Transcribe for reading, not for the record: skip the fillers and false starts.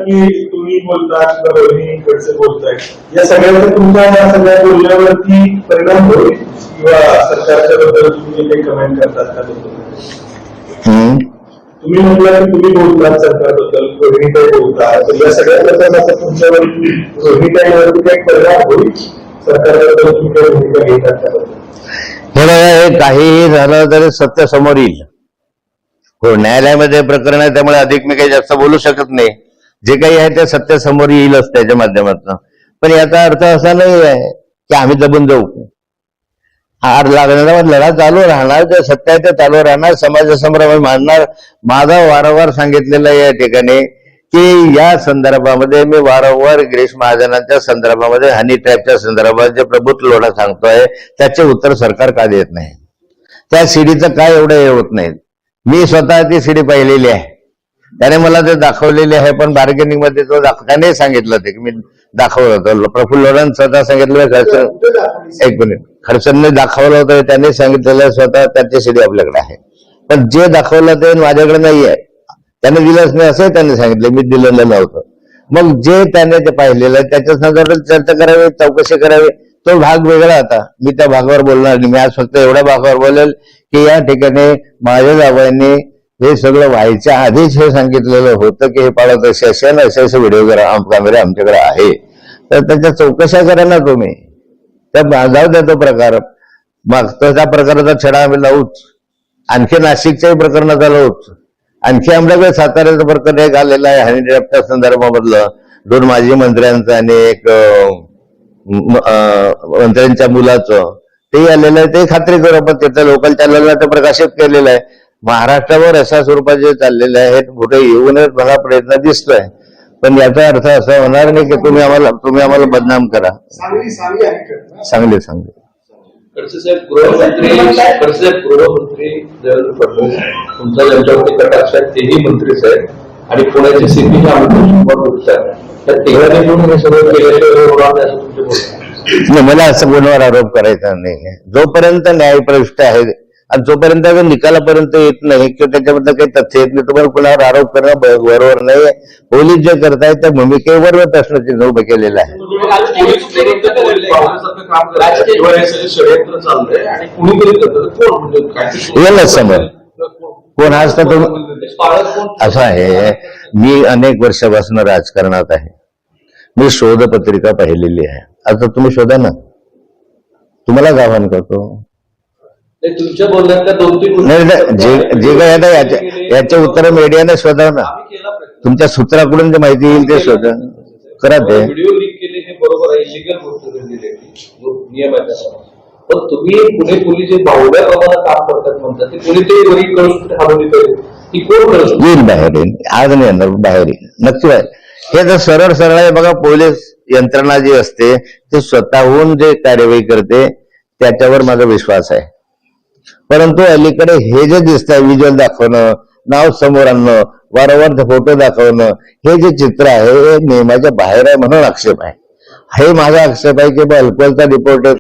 की तुम्ही बोलता किंवा दोन्ही कडचे बोलताय, या सगळ्यांचा तुमच्या या सगळ्या बोलण्यावरती परिणाम होईल किंवा सरकारच्या बद्दल तुम्ही काही कमेंट करतात का? तुम्ही म्हटलं की तुम्ही बोलतात सरकारबद्दल, रोहिणीताई बोलतात, तर या सगळ्या तुमच्यावरती रोहिणीताईवरती काही परिणाम होईल सरकारबद्दल तुम्ही काही भूमिका घेतात त्याबद्दल? हे बघा, हे काहीही झालं तरी सत्य समोर येईल. हो, न्यायालयामध्ये प्रकरण आहे, त्यामुळे अधिक मी काही जास्त बोलू शकत नाही. जे काही आहे ते सत्य समोर येईलच त्याच्या माध्यमातून. पण याचा अर्थ असा नाही आहे की आम्ही दबून जाऊ. हार लागण्याचा लढा चालू राहणार, जे सत्य आहे ते चालू राहणार, समाजासमोर आम्ही मांडणार. माझा वारंवार सांगितलेलं आहे या ठिकाणी की या संदर्भामध्ये मी वारंवार गिरीश महाजनांच्या संदर्भामध्ये, हनी ट्रॅपच्या संदर्भात जे प्रभुत्व लोढा सांगतोय त्याचे उत्तर सरकार का देत नाही? त्या सीडीचं काय एवढं हे होत नाही? मी स्वतः ती सीडी पाहिलेली आहे, त्याने मला ते दाखवलेली आहे. पण बार्गेनिंग मध्ये तो त्याने सांगितलं ते की मी दाखवलं होतं. प्रफुल्ल लोढांनी स्वतः सांगितलं, एक मिनिट, खडसेंनी दाखवलं होतं, त्यांनी सांगितलेलं स्वतः त्याची सीडी आपल्याकडे आहे. पण जे दाखवलं ते माझ्याकडे नाही आहे, त्याने दिलंच नाही असं त्यांनी सांगितलं, मी दिलेलं नव्हतं. मग जे त्याने ते पाहिलेलं आहे त्याच्या संदर्भात चर्चा करावी, चौकशी करावी, तो भाग वेगळा. आता मी त्या भागावर बोलणार नाही. मी आज फक्त एवढ्या भागावर बोलेल की या ठिकाणी माझ्या जावयांनी हे सगळं व्हायच्या आधीच हे सांगितलेलं होतं की हे पाळत असे ना असे व्हिडिओ कॅमेरे आमच्याकडे आहे, तर त्याच्या चौकशा करा ना तुम्ही. त्या जाऊ द्या तो प्रकार. मग त्या प्रकाराचा छडा आम्ही लावूच. आणखी नाशिकच्याही प्रकरणाचा लावूच. आणखी आमच्याकडे साताऱ्याचं प्रकरण एक आलेलं आहे हनी ट्रॅपच्या संदर्भामधलं, 2 माजी मंत्र्यांचं आणि एक मंत्र्यांच्या मुलाचं, ते आलेलं आहे. ते खात्री करू आपण. तिथं लोकल चॅनलला ते प्रकाशित केलेलं आहे. महाराष्ट्रावर अशा स्वरूपाचे चाललेले आहे, कुठे येऊ नयेत मला प्रयत्न दिसतोय. पण याचा अर्थ असा होणार नाही की तुम्ही आम्हाला बदनाम करा. सांगली गृहमंत्री देवेंद्र फडणवीस तुमचा ज्यांच्यावरती कटाक्ष आहे तेही मंत्रीच आहेत आणि पुण्याचे सीपी त्या तिघांनी म्हणून हे सगळं केल्याशिवाय असं तुमचे बोलतो. मला असं कोणावर आरोप करायचा नाही. जोपर्यंत न्यायप्रविष्ट आहे आणि जोपर्यंत निकालापर्यंत येत नाही किंवा त्याच्याबद्दल काही तथ्य येत नाही, तुम्हाला कुणावर आरोप करणं बरोबर नाही. पोलीस जे करतायत त्या भूमिकेवर प्रश्नचिन्ह उभं केलेलं आहे. समोर कोण असतं तुम्ही? असं आहे, मी अनेक वर्षापासून राजकारणात आहे. मी शोधपत्रिका पाहिलेली आहे. आता तुम्ही शोधा ना, तुम्हाला आव्हान करतो. तुमच्या बोलण्यात 2-3 जे काय आता याचे उत्तर मीडियाने शोधा ना. तुमच्या सूत्राकडून जे माहिती येईल ते शोधा, करा ते. व्हिडिओ लीक केले हे बरोबर आहे, इलिगल गोष्ट नियम आहे. पण तुम्ही पुणे पोलीस जे बावड्या प्रमाणात काम करतात म्हणतात, ते कोणीतरी वरी करून हलवली ती कोण करत येईल बाहेर? येईल आज नाही येणार, बाहेर येईल नक्की बाहेर. हे जर सरळ सरळ आहे बघा, पोलीस यंत्रणा जी असते ते स्वतःहून जे कार्यवाही करते त्याच्यावर माझा विश्वास आहे. परंतु अलीकडे हे जे दिसतंय, व्हिज्युअल दाखवणं, नाव समोर आणणं, वारंवार फोटो दाखवणं, हे जे चित्र आहे हे नियमाच्या बाहेर आहे म्हणून आक्षेप आहे. हे माझा आक्षेप आहे की अल्कोहोलचा रिपोर्ट